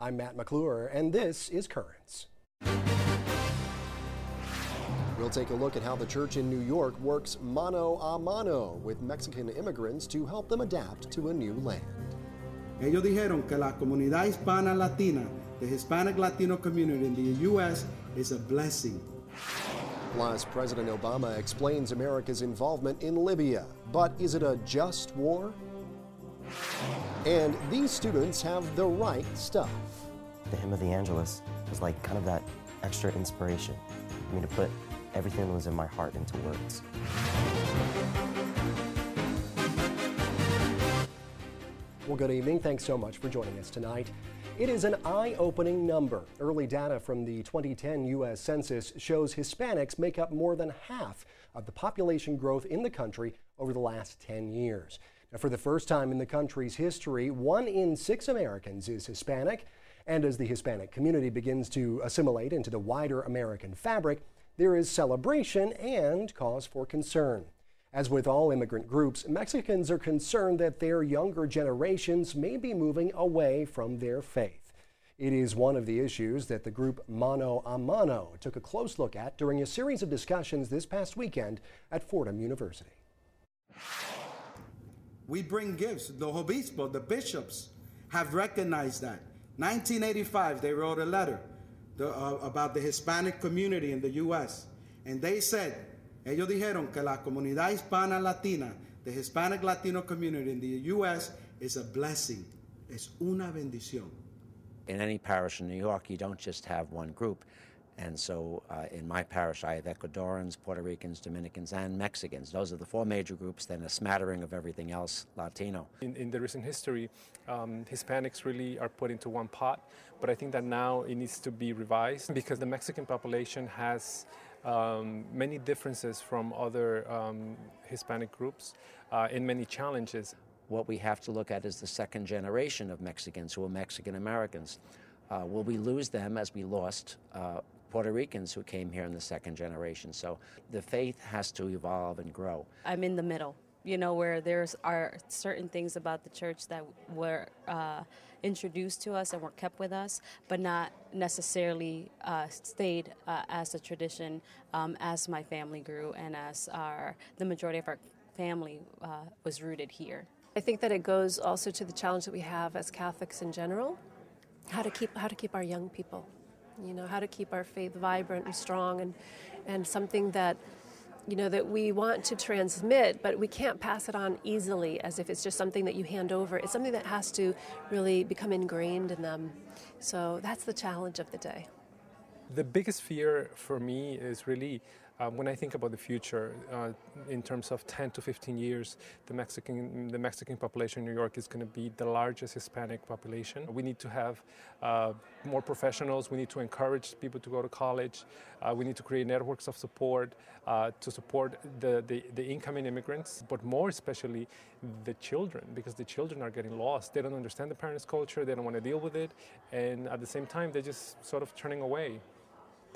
I'm Matt McClure, and this is Currents. We'll take a look at how the church in New York works mano a mano with Mexican immigrants to help them adapt to a new land. Ellos dijeron que la comunidad hispana latina, the Hispanic Latino community in the U.S. is a blessing. Plus, President Obama explains America's involvement in Libya. But is it a just war? And these students have the right stuff. The hymn of the Angelus was like kind of that extra inspiration for me to put everything that was in my heart into words. Well, good evening. Thanks so much for joining us tonight. It is an eye-opening number. Early data from the 2010 U.S. Census shows Hispanics make up more than half of the population growth in the country over the last 10 years. Now, for the first time in the country's history, 1 in 6 Americans is Hispanic. And as the Hispanic community begins to assimilate into the wider American fabric, there is celebration and cause for concern. As with all immigrant groups, Mexicans are concerned that their younger generations may be moving away from their faith. It is one of the issues that the group Mano a Mano took a close look at during a series of discussions this past weekend at Fordham University. We bring gifts. The obispo, the bishops, have recognized that. 1985, they wrote a letter about the Hispanic community in the U.S. And they said, ellos dijeron que la comunidad hispana latina, the Hispanic Latino community in the U.S. is a blessing. Es una bendición. In any parish in New York, you don't just have one group. And so in my parish, I have Ecuadorians, Puerto Ricans, Dominicans, and Mexicans. Those are the 4 major groups, then a smattering of everything else Latino. In the recent history, Hispanics really are put into one pot, but I think that now it needs to be revised because the Mexican population has many differences from other Hispanic groups and many challenges. What we have to look at is the second generation of Mexicans who are Mexican Americans. Will we lose them as we lost Puerto Ricans who came here in the second generation? So the faith has to evolve and grow. I'm in the middle, where are certain things about the church that were introduced to us and were kept with us, but not necessarily stayed as a tradition as my family grew and as the majority of our family was rooted here. I think that it goes also to the challenge that we have as Catholics in general, how to keep our young people, how to keep our faith vibrant and strong and something that, that we want to transmit, but we can't pass it on easily as if it's just something that you hand over. It's something that has to really become ingrained in them. So that's the challenge of the day. The biggest fear for me is really when I think about the future, in terms of 10 to 15 years, the Mexican population in New York is going to be the largest Hispanic population. We need to have more professionals. We need to encourage people to go to college. We need to create networks of support to support the incoming immigrants, but more especially the children, because the children are getting lost. They don't understand the parents' culture. They don't want to deal with it. And at the same time, they're just sort of turning away.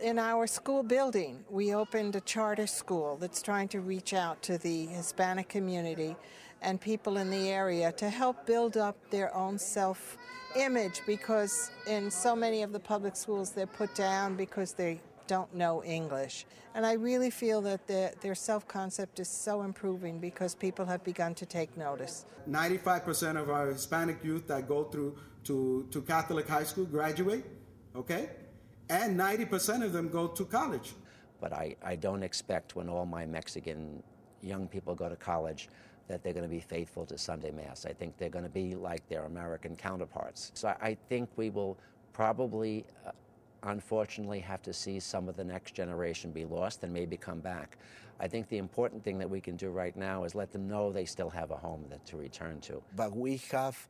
In our school building, we opened a charter school that's trying to reach out to the Hispanic community and people in the area to help build up their own self-image, because in so many of the public schools they're put down because they don't know English. And I really feel that their self-concept is so improving because people have begun to take notice. 95% of our Hispanic youth that go through to Catholic high school graduate, okay? And 90% of them go to college. But I don't expect when all my Mexican young people go to college that they're going to be faithful to Sunday Mass. I think they're going to be like their American counterparts. So I think we will probably, unfortunately, have to see some of the next generation be lost and maybe come back. I think the important thing that we can do right now is let them know they still have a home to return to. But we have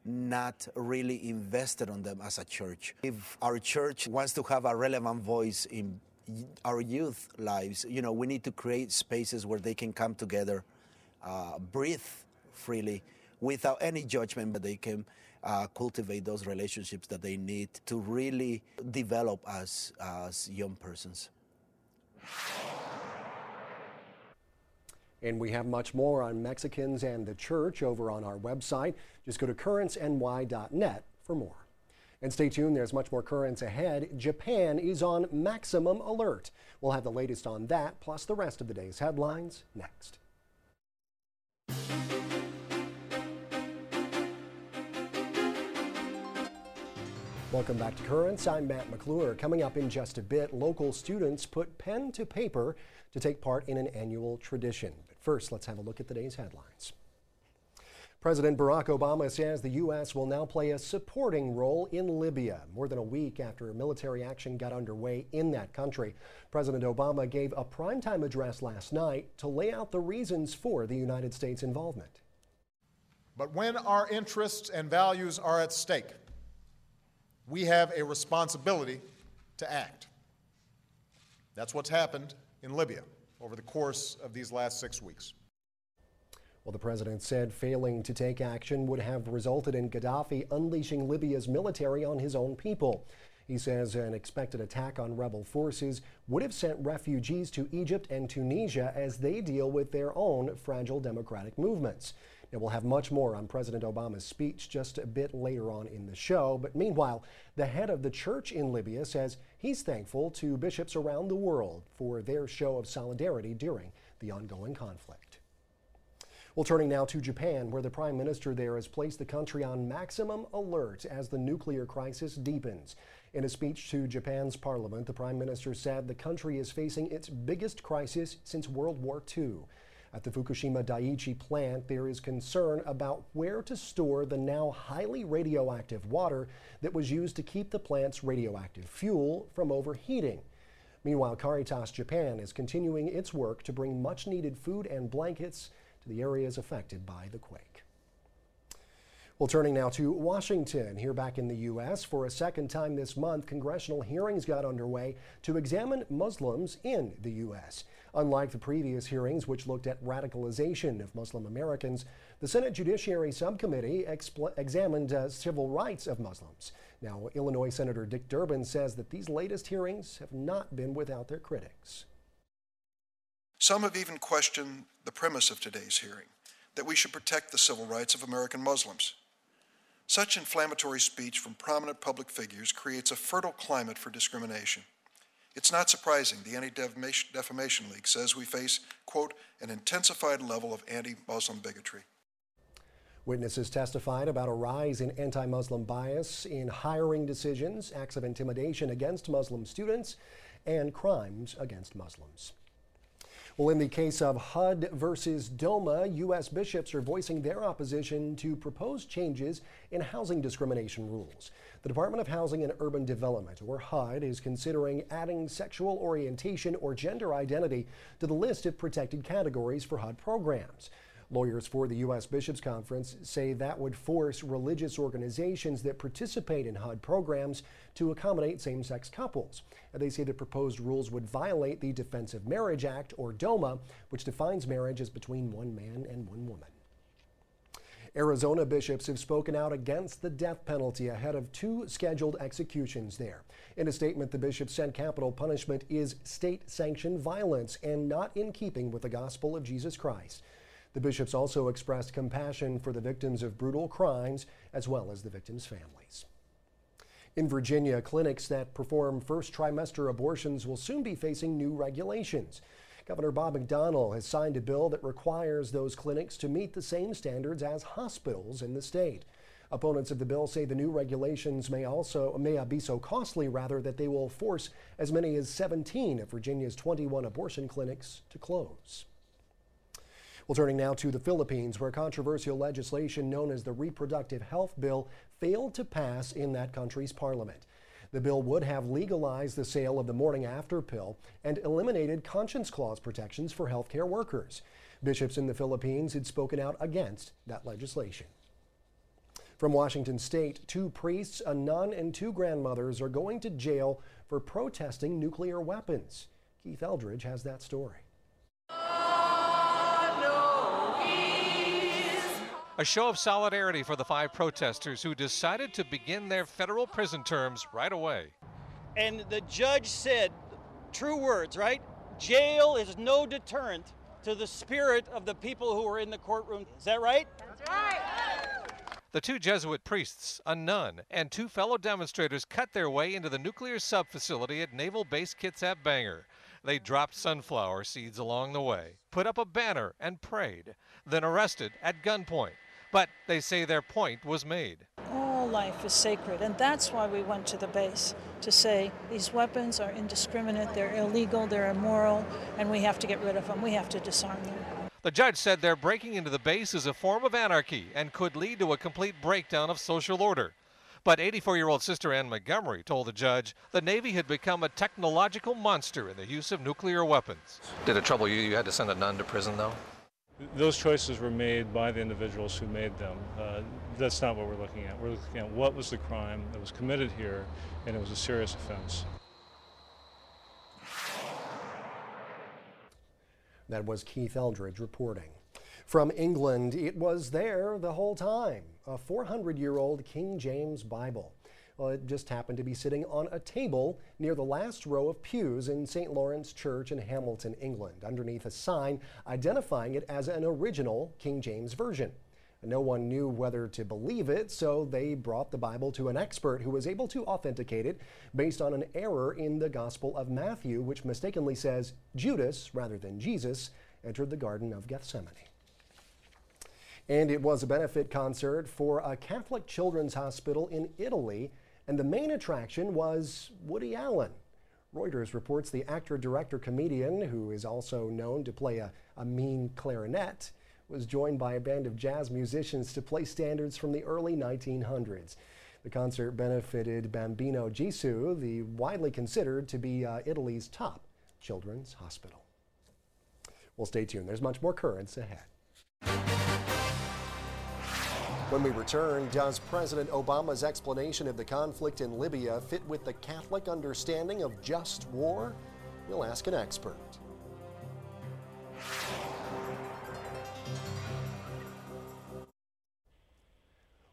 not really invested on them as a church. If our church wants to have a relevant voice in our youth lives, we need to create spaces where they can come together, breathe freely, without any judgment, but they can cultivate those relationships that they need to really develop as young persons. And we have much more on Mexicans and the church over on our website. Just go to currentsny.net for more. And stay tuned, there's much more currents ahead. Japan is on maximum alert. We'll have the latest on that, plus the rest of the day's headlines next. Welcome back to Currents. I'm Matt McClure. Coming up in just a bit, local students put pen to paper to take part in an annual tradition. But first, let's have a look at the day's headlines. President Barack Obama says the U.S. will now play a supporting role in Libya. More than a week after military action got underway in that country, President Obama gave a primetime address last night to lay out the reasons for the United States involvement. But when our interests and values are at stake, we have a responsibility to act. That's what's happened in Libya over the course of these last 6 weeks. Well, the president said failing to take action would have resulted in Gaddafi unleashing Libya's military on his own people. He says an expected attack on rebel forces would have sent refugees to Egypt and Tunisia as they deal with their own fragile democratic movements. Now, we'll have much more on President Obama's speech just a bit later on in the show. But meanwhile, the head of the church in Libya says he's thankful to bishops around the world for their show of solidarity during the ongoing conflict. Well, turning now to Japan, where the prime minister there has placed the country on maximum alert as the nuclear crisis deepens. In a speech to Japan's parliament, the prime minister said the country is facing its biggest crisis since World War II. At the Fukushima Daiichi plant, there is concern about where to store the now highly radioactive water that was used to keep the plant's radioactive fuel from overheating. Meanwhile, Caritas Japan is continuing its work to bring much-needed food and blankets to the areas affected by the quake. Well, turning now to Washington, here back in the U.S. For a second time this month, congressional hearings got underway to examine Muslims in the U.S. Unlike the previous hearings, which looked at radicalization of Muslim Americans, the Senate Judiciary Subcommittee examined civil rights of Muslims. Now, Illinois Senator Dick Durbin says that these latest hearings have not been without their critics. Some have even questioned the premise of today's hearing, that we should protect the civil rights of American Muslims. Such inflammatory speech from prominent public figures creates a fertile climate for discrimination. It's not surprising the Anti-Defamation League says we face, quote, an intensified level of anti-Muslim bigotry. Witnesses testified about a rise in anti-Muslim bias in hiring decisions, acts of intimidation against Muslim students, and crimes against Muslims. Well, in the case of HUD versus DOMA, U.S. bishops are voicing their opposition to proposed changes in housing discrimination rules. The Department of Housing and Urban Development, or HUD, is considering adding sexual orientation or gender identity to the list of protected categories for HUD programs. Lawyers for the U.S. Bishops' Conference say that would force religious organizations that participate in HUD programs to accommodate same-sex couples. And they say the proposed rules would violate the Defense of Marriage Act, or DOMA, which defines marriage as between one man and one woman. Arizona bishops have spoken out against the death penalty ahead of 2 scheduled executions there. In a statement, the bishops said capital punishment is state-sanctioned violence and not in keeping with the gospel of Jesus Christ. The bishops also expressed compassion for the victims of brutal crimes as well as the victims' families. In Virginia, clinics that perform first trimester abortions will soon be facing new regulations. Governor Bob McDonnell has signed a bill that requires those clinics to meet the same standards as hospitals in the state. Opponents of the bill say the new regulations may be so costly that they will force as many as 17 of Virginia's 21 abortion clinics to close. Well, turning now to the Philippines, where controversial legislation known as the Reproductive Health Bill failed to pass in that country's parliament. The bill would have legalized the sale of the morning after pill and eliminated conscience clause protections for healthcare workers. Bishops in the Philippines had spoken out against that legislation. From Washington State, 2 priests, a nun, and 2 grandmothers are going to jail for protesting nuclear weapons. Keith Eldridge has that story. A show of solidarity for the 5 protesters who decided to begin their federal prison terms right away. And the judge said, true words, right? Jail is no deterrent to the spirit of the people who are in the courtroom. Is that right? That's right. The two Jesuit priests, a nun, and two fellow demonstrators cut their way into the nuclear sub-facility at Naval Base Kitsap Bangor. They dropped sunflower seeds along the way, put up a banner and prayed, then arrested at gunpoint. But they say their point was made. All life is sacred, and that's why we went to the base, to say these weapons are indiscriminate, they're illegal, they're immoral, and we have to get rid of them. We have to disarm them. The judge said their breaking into the base is a form of anarchy and could lead to a complete breakdown of social order. But 84-year-old Sister Ann Montgomery told the judge the Navy had become a technological monster in the use of nuclear weapons. Did it trouble you? You had to send a nun to prison, though? Those choices were made by the individuals who made them. That's not what we're looking at. We're looking at what was the crime that was committed here, and it was a serious offense. That was Keith Eldridge reporting. From England, it was there the whole time, a 400-year-old King James Bible. Well, it just happened to be sitting on a table near the last row of pews in St. Lawrence Church in Hamilton, England, underneath a sign identifying it as an original King James Version. No one knew whether to believe it, so they brought the Bible to an expert who was able to authenticate it based on an error in the Gospel of Matthew, which mistakenly says Judas, rather than Jesus, entered the Garden of Gethsemane. And it was a benefit concert for a Catholic children's hospital in Italy, and the main attraction was Woody Allen. Reuters reports the actor, director, comedian, who is also known to play a mean clarinet, was joined by a band of jazz musicians to play standards from the early 1900s. The concert benefited Bambino Gesù, the widely considered to be Italy's top children's hospital. Well, stay tuned. There's much more currents ahead. When we return, does President Obama's explanation of the conflict in Libya fit with the Catholic understanding of just war? We'll ask an expert.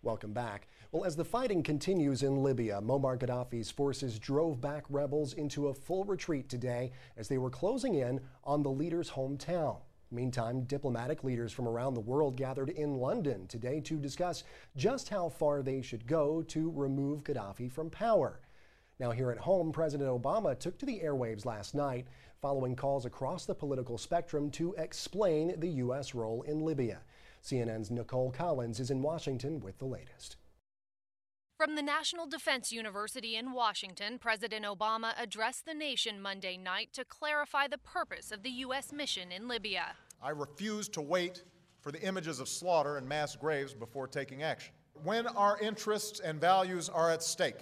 Welcome back. Well, as the fighting continues in Libya, Muammar Gaddafi's forces drove back rebels into a full retreat today as they were closing in on the leader's hometown. Meantime, diplomatic leaders from around the world gathered in London today to discuss just how far they should go to remove Gaddafi from power. Now, here at home, President Obama took to the airwaves last night following calls across the political spectrum to explain the U.S. role in Libya. CNN's Nicole Collins is in Washington with the latest. From the National Defense University in Washington, President Obama addressed the nation Monday night to clarify the purpose of the U.S. mission in Libya. I refuse to wait for the images of slaughter and mass graves before taking action. When our interests and values are at stake,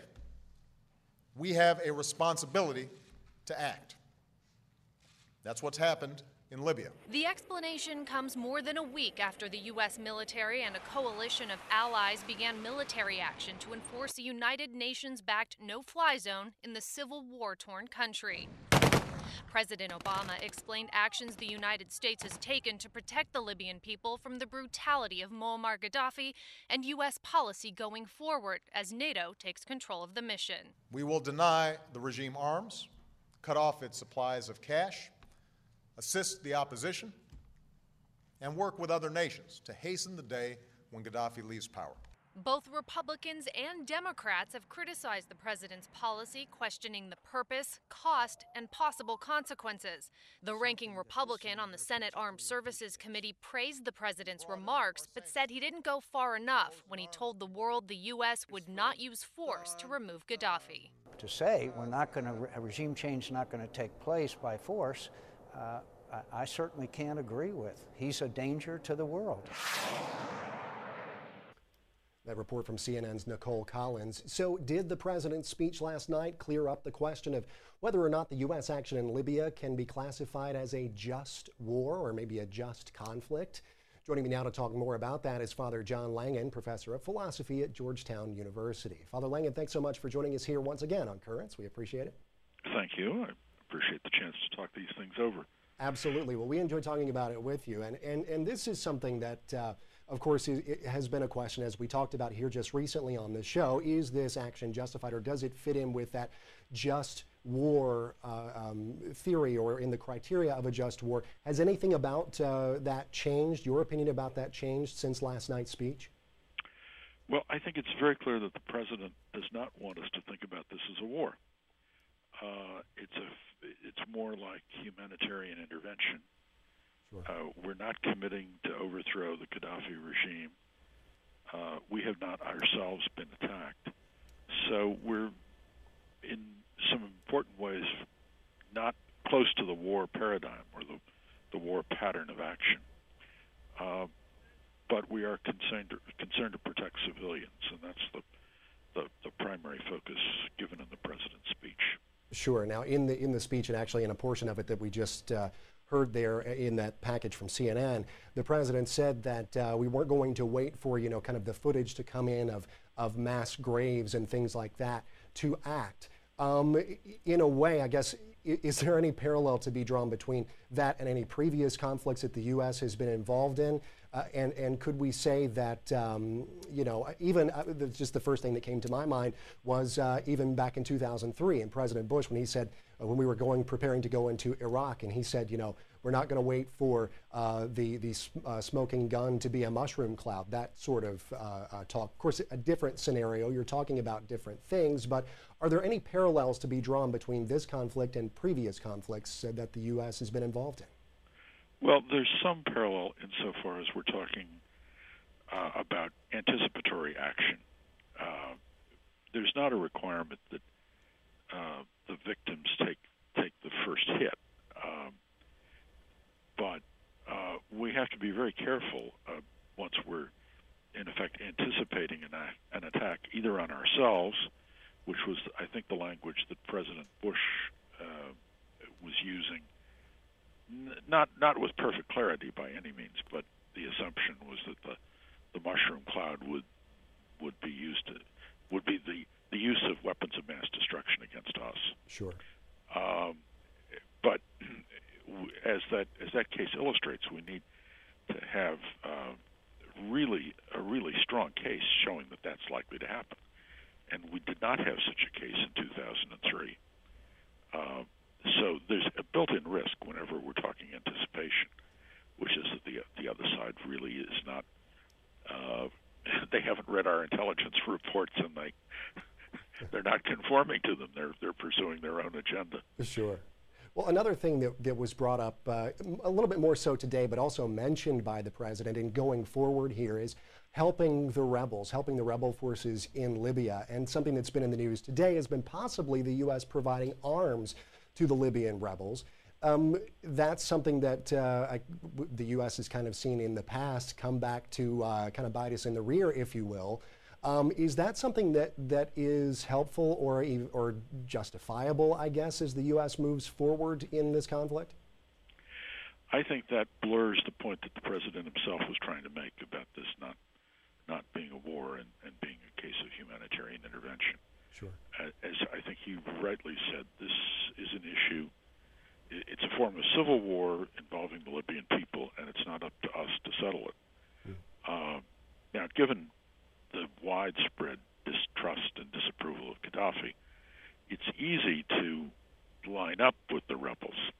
we have a responsibility to act. That's what's happened in Libya. The explanation comes more than a week after the U.S. military and a coalition of allies began military action to enforce a United Nations-backed no-fly zone in the civil war-torn country. President Obama explained actions the United States has taken to protect the Libyan people from the brutality of Muammar Gaddafi and U.S. policy going forward as NATO takes control of the mission. We will deny the regime arms, cut off its supplies of cash, assist the opposition, and work with other nations to hasten the day when Gaddafi leaves power. Both Republicans and Democrats have criticized the president's policy, questioning the purpose, cost, and possible consequences. The ranking Republican on the Senate Armed Services Committee praised the president's remarks, but said he didn't go far enough when he told the world the U.S. would not use force to remove Gaddafi. To say a regime change is not going to take place by force, I certainly can't agree with. He's a danger to the world. That report from CNN's Nicole Collins. So did the president's speech last night clear up the question of whether or not the U.S. action in Libya can be classified as a just war or maybe a just conflict? Joining me now to talk more about that is Father John Langan, professor of philosophy at Georgetown University. Father Langan, thanks so much for joining us here once again on Currents. We appreciate it. Thank you. I appreciate the chance to talk these things over. Absolutely. Well, we enjoy talking about it with you. And this is something that, of course, it has been a question, as we talked about here just recently on the show. Is this action justified, or does it fit in with that just war theory, or in the criteria of a just war? Has anything about that changed? Your opinion about that changed since last night's speech? Well, I think it's very clear that the president does not want us to think about this as a war. It's more like humanitarian intervention. Sure. We're not committing to overthrow the Gaddafi regime. We have not ourselves been attacked. So we're, in some important ways, not close to the war paradigm or the war pattern of action. But we are concerned to protect civilians, and that's the primary focus given in the president's speech. Sure. Now, in the speech, and actually in a portion of it that we just heard there in that package from CNN, the president said that we weren't going to wait for, kind of the footage to come in of mass graves and things like that to act. In a way, I guess, is there any parallel to be drawn between that and any previous conflicts that the U.S. has been involved in? And could we say that, even just the first thing that came to my mind was even back in 2003 and President Bush, when he said, when we were preparing to go into Iraq, and he said, we're not going to wait for the smoking gun to be a mushroom cloud, that sort of talk. Of course, a different scenario. You're talking about different things, but are there any parallels to be drawn between this conflict and previous conflicts that the U.S. has been involved in? Well, there's some parallel insofar as we're talking about anticipatory action. There's not a requirement that the victims take the first hit, but we have to be very careful once we're, in effect, anticipating an attack either on ourselves, which was, I think, the language that President Bush was using. Not with perfect clarity by any means, but the assumption was that the mushroom cloud would be the use of weapons of mass destruction against us. Sure. But as that case illustrates, we need to have a really strong case showing that that's likely to happen, and we did not have such a case in 2003. So there's a built-in risk whenever we're talking anticipation, which is that the other side really is not. They haven't read our intelligence reports, and they're not conforming to them. They're pursuing their own agenda. Sure. Well, another thing that was brought up a little bit more so today, but also mentioned by the president in going forward here, is helping the rebel forces in Libya. And something that's been in the news today has been possibly the U.S. providing arms to the Libyan rebels. That's something that the U.S. has kind of seen in the past come back to kind of bite us in the rear, if you will. Is that something that is helpful or justifiable, I guess, as the U.S. moves forward in this conflict? I think that blurs the point that the president himself was trying to make about this not being a war and being a case of humanitarian intervention. Sure. As I think he rightly said, this is an issue. It's a form of civil war involving the Libyan people, and it's not up to us to settle it. Now, given the widespread distrust and disapproval of Gaddafi, it's easy to line up with the rebels.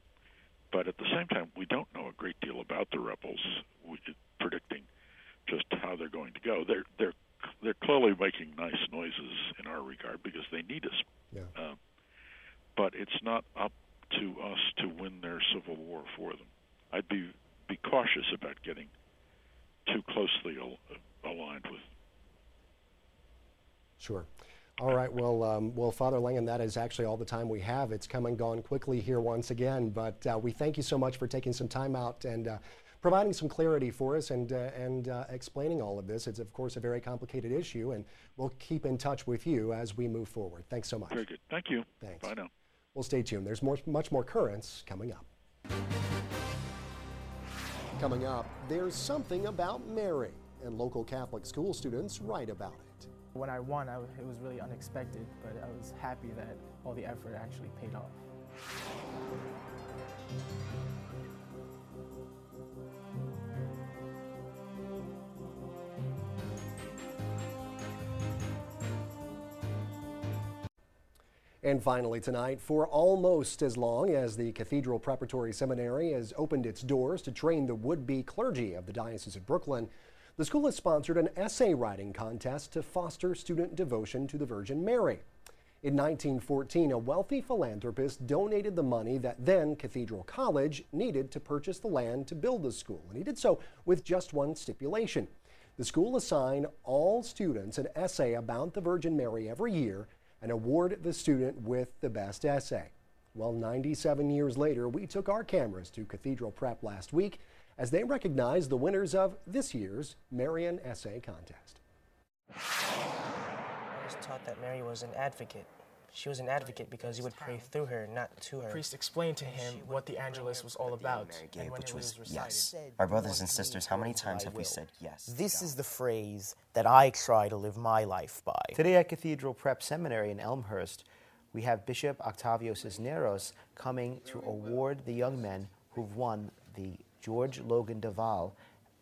But at the same time, we don't know a great deal about the rebels, predicting just how they're going to go. They're clearly making nice noises in our regard because they need us. Yeah. But it's not up to us to win their civil war for them. I'd be cautious about getting too closely aligned with. Sure. All right. Well, Father Langen, that is actually all the time we have. It's come and gone quickly here once again, but we thank you so much for taking some time out and providing some clarity for us and explaining all of this. It's, of course, a very complicated issue, and we'll keep in touch with you as we move forward. Thanks so much. Very good. Thank you. Thanks. Bye now. Well, stay tuned. There's much more Currents coming up. Coming up, there's something about Mary, and local Catholic school students write about it. When I won, it was really unexpected, but I was happy that all the effort actually paid off. And finally tonight, for almost as long as the Cathedral Preparatory Seminary has opened its doors to train the would-be clergy of the Diocese of Brooklyn, The school has sponsored an essay writing contest to foster student devotion to the Virgin Mary. In 1914, a wealthy philanthropist donated the money that then Cathedral College needed to purchase the land to build the school, and he did so with just one stipulation. The school assigned all students an essay about the Virgin Mary every year and award the student with the best essay. Well, 97 years later, we took our cameras to Cathedral Prep last week as they recognized the winners of this year's Marian Essay Contest. I was taught that Mary was an advocate. She was an advocate because you would pray through her, not to her. The priest explained to him what the Angelus was all about, and when it was recited. Yes. My brothers and sisters, how many times have we said yes? This is the phrase that I try to live my life by. Today at Cathedral Prep Seminary in Elmhurst, we have Bishop Octavio Cisneros coming to award the young men who've won the George Logan Duval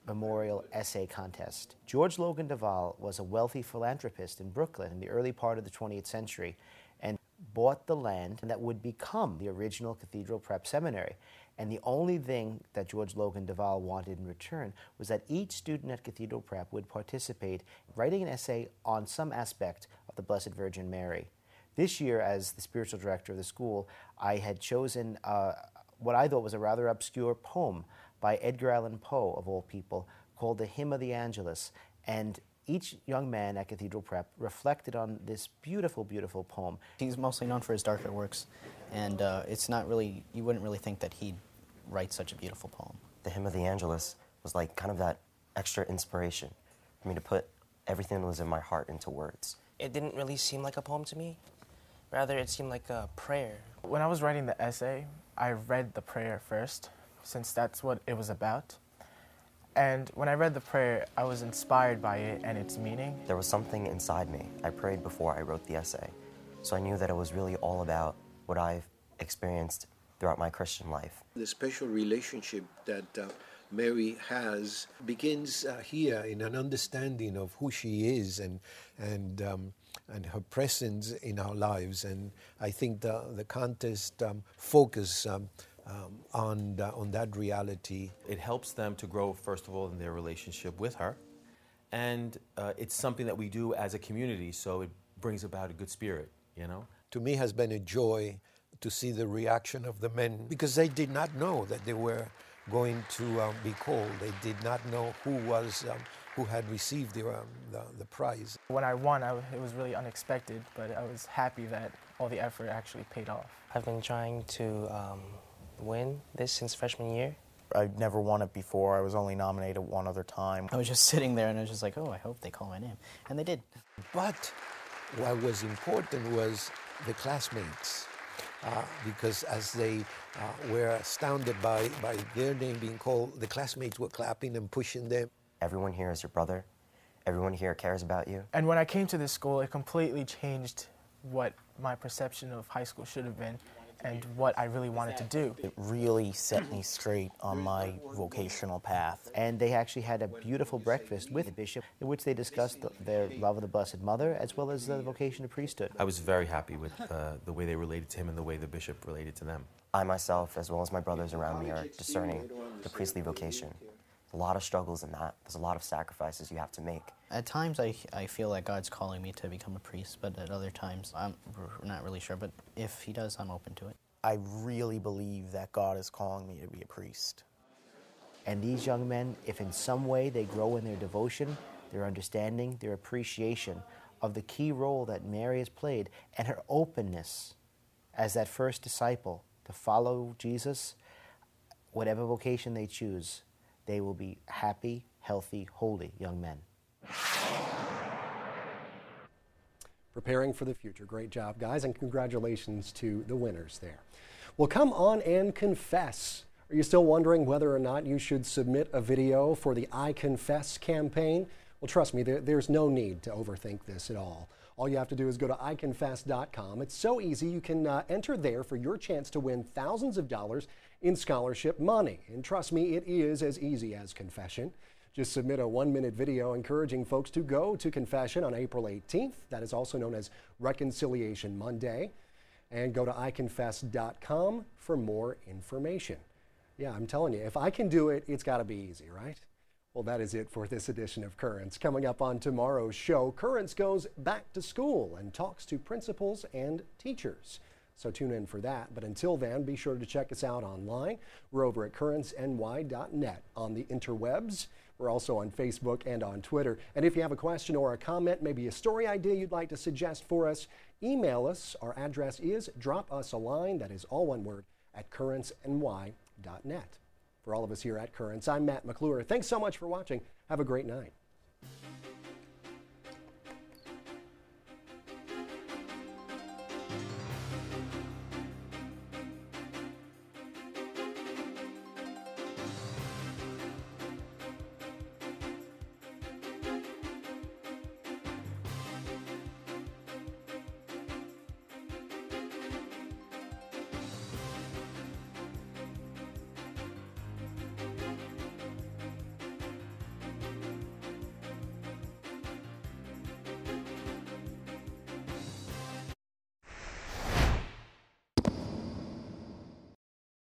Memorial Essay Contest. George Logan Duval was a wealthy philanthropist in Brooklyn in the early part of the 20th century and bought the land that would become the original Cathedral Prep Seminary. And the only thing that George Logan Duval wanted in return was that each student at Cathedral Prep would participate writing an essay on some aspect of the Blessed Virgin Mary. This year, as the spiritual director of the school, I had chosen what I thought was a rather obscure poem by Edgar Allan Poe, of all people, called The Hymn of the Angelus. And each young man at Cathedral Prep reflected on this beautiful, beautiful poem. He's mostly known for his darker works, and it's not really, you wouldn't really think that he'd write such a beautiful poem. The Hymn of the Angelus was like kind of that extra inspiration for me to put everything that was in my heart into words. It didn't really seem like a poem to me. Rather, it seemed like a prayer. When I was writing the essay, I read the prayer first, since that's what it was about. And when I read the prayer, I was inspired by it and its meaning. There was something inside me. I prayed before I wrote the essay, so I knew that it was really all about what I've experienced throughout my Christian life. The special relationship that Mary has begins here in an understanding of who she is and her presence in our lives. And I think the contest focus on that reality. It helps them to grow, first of all, in their relationship with her. And it's something that we do as a community, so it brings about a good spirit, you know? To me has been a joy to see the reaction of the men, because they did not know that they were going to be called. They did not know who had received the prize. When I won, it was really unexpected, but I was happy that all the effort actually paid off. I've been trying to win this since freshman year. I'd never won it before. I was only nominated one other time. I was just sitting there and I was just like, oh, I hope they call my name. And they did. But what was important was the classmates, because as they were astounded by their name being called, the classmates were clapping and pushing them. Everyone here is your brother. Everyone here cares about you. And when I came to this school, it completely changed what my perception of high school should have been and what I really wanted to do. It really set me straight on my vocational path. And they actually had a beautiful breakfast with the bishop in which they discussed their love of the Blessed Mother as well as the vocation of priesthood. I was very happy with the way they related to him and the way the bishop related to them. I myself, as well as my brothers around me, are discerning the priestly vocation. A lot of struggles in that. There's a lot of sacrifices you have to make. At times I feel like God's calling me to become a priest, but at other times I'm not really sure. But if he does, I'm open to it. I really believe that God is calling me to be a priest. And these young men, if in some way they grow in their devotion, their understanding, their appreciation of the key role that Mary has played and her openness as that first disciple to follow Jesus, whatever vocation they choose, they will be happy, healthy, holy young men. Preparing for the future. Great job, guys, and congratulations to the winners there. Well, come on and confess. Are you still wondering whether or not you should submit a video for the I Confess campaign? Well, trust me, there's no need to overthink this at all. All you have to do is go to iconfess.com. It's so easy. You can enter there for your chance to win thousands of dollars in scholarship money. And trust me, it is as easy as confession. Just submit a 1-minute video encouraging folks to go to confession on April 18th. That is also known as Reconciliation Monday. And go to iconfess.com for more information. Yeah, I'm telling you, if I can do it, it's got to be easy, right? Well, that is it for this edition of Currents. Coming up on tomorrow's show, Currents goes back to school and talks to principals and teachers. So tune in for that. But until then, be sure to check us out online. We're over at currentsny.net on the interwebs. We're also on Facebook and on Twitter. And if you have a question or a comment, maybe a story idea you'd like to suggest for us, email us. Our address is drop us a line, that is all one word, at currentsny.net. For all of us here at Currents, I'm Matt McClure. Thanks so much for watching. Have a great night.